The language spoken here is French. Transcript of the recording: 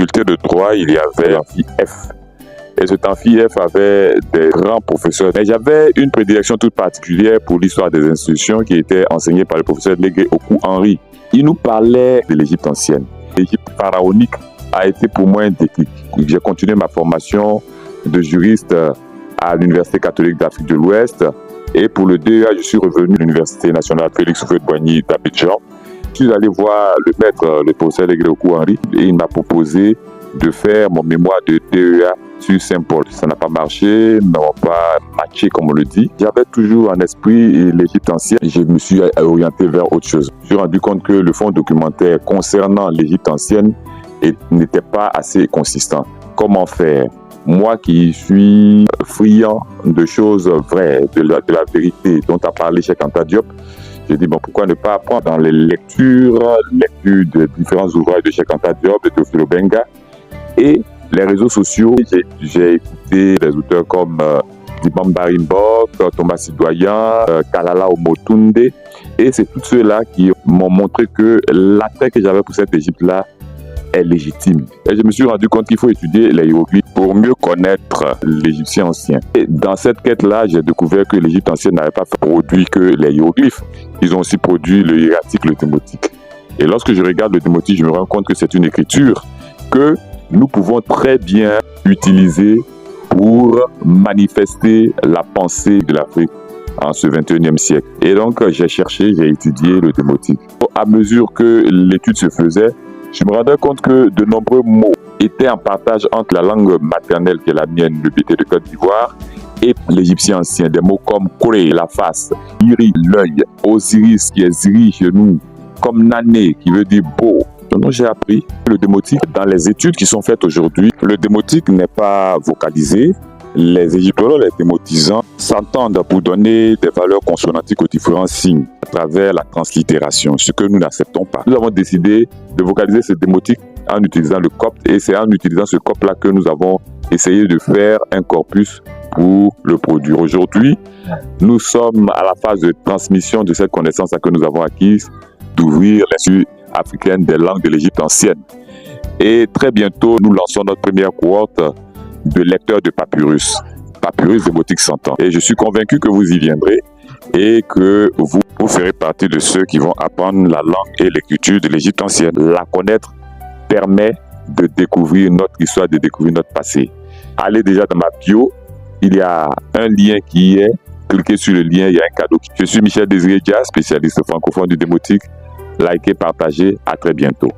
faculté de droit, il y avait l'amphi F. Et cet amphi F avait des grands professeurs. Mais j'avais une prédilection toute particulière pour l'histoire des institutions qui était enseignée par le professeur Légué Oku-Henri. Il nous parlait de l'Égypte ancienne. L'Égypte pharaonique a été pour moi un déclic. J'ai continué ma formation de juriste à l'Université catholique d'Afrique de l'Ouest. Et pour le DEA, je suis revenu à l'Université nationale Félix Houphouët-Boigny d'Abidjan. Je suis allé voir le maître, le professeur Légué Oku-Henri, et il m'a proposé de faire mon mémoire de DEA sur Saint-Paul. Ça n'a pas marché, n'a pas matché comme on le dit. J'avais toujours en esprit l'Égypte ancienne. Je me suis orienté vers autre chose. Je me suis rendu compte que le fonds documentaire concernant l'Égypte ancienne n'était pas assez consistant. Comment faire? Moi qui suis friand de choses vraies, de la vérité dont a parlé Cheikh Anta Diop, j'ai dit, bon, pourquoi ne pas apprendre dans les lectures de différents ouvrages de Cheikh Anta Diop, de Théophile Obenga, et les réseaux sociaux. J'ai écouté des auteurs comme Dibam Mbok, Thomas Sidoyan, Kalala Omotunde, et c'est tous ceux-là qui m'ont montré que l'attrait que j'avais pour cette Égypte-là est légitime. Et je me suis rendu compte qu'il faut étudier les hiéroglyphes pour mieux connaître l'Égyptien ancien. Et dans cette quête-là, j'ai découvert que l'Égypte ancienne n'avait pas produit que les hiéroglyphes. Ils ont aussi produit le hiératique, le démotique. Et lorsque je regarde le démotique, je me rends compte que c'est une écriture que nous pouvons très bien utiliser pour manifester la pensée de l'Afrique en ce 21e siècle. Et donc, j'ai cherché, j'ai étudié le démotique. À mesure que l'étude se faisait, je me rendais compte que de nombreux mots étaient en partage entre la langue maternelle qui est la mienne, le Bété de Côte d'Ivoire, et l'égyptien ancien. Des mots comme Koré, la face, Iri, l'œil, Osiris, qui est Ziri chez nous, comme Nané, qui veut dire beau. Donc j'ai appris le démotique dans les études qui sont faites aujourd'hui. Le démotique n'est pas vocalisé. Les égyptologues, les démotisants, s'entendent pour donner des valeurs consonantiques aux différents signes à travers la translittération, ce que nous n'acceptons pas. Nous avons décidé de vocaliser ce démotique en utilisant le copte, et c'est en utilisant ce copte-là que nous avons essayé de faire un corpus pour le produire. Aujourd'hui, nous sommes à la phase de transmission de cette connaissance que nous avons acquise, d'ouvrir l'Institut africain des langues de l'Égypte ancienne. Et très bientôt, nous lançons notre première cohorte de lecteurs de papyrus, papyrus démotique 100 ans. Et je suis convaincu que vous y viendrez et que vous ferez partie de ceux qui vont apprendre la langue et l'écriture de l'Égypte ancienne. La connaître permet de découvrir notre histoire, de découvrir notre passé. Allez déjà dans ma bio, il y a un lien qui y est. Cliquez sur le lien, il y a un cadeau. Je suis Michel Désiré Dia, spécialiste francophone du démotique. Likez, partagez, à très bientôt.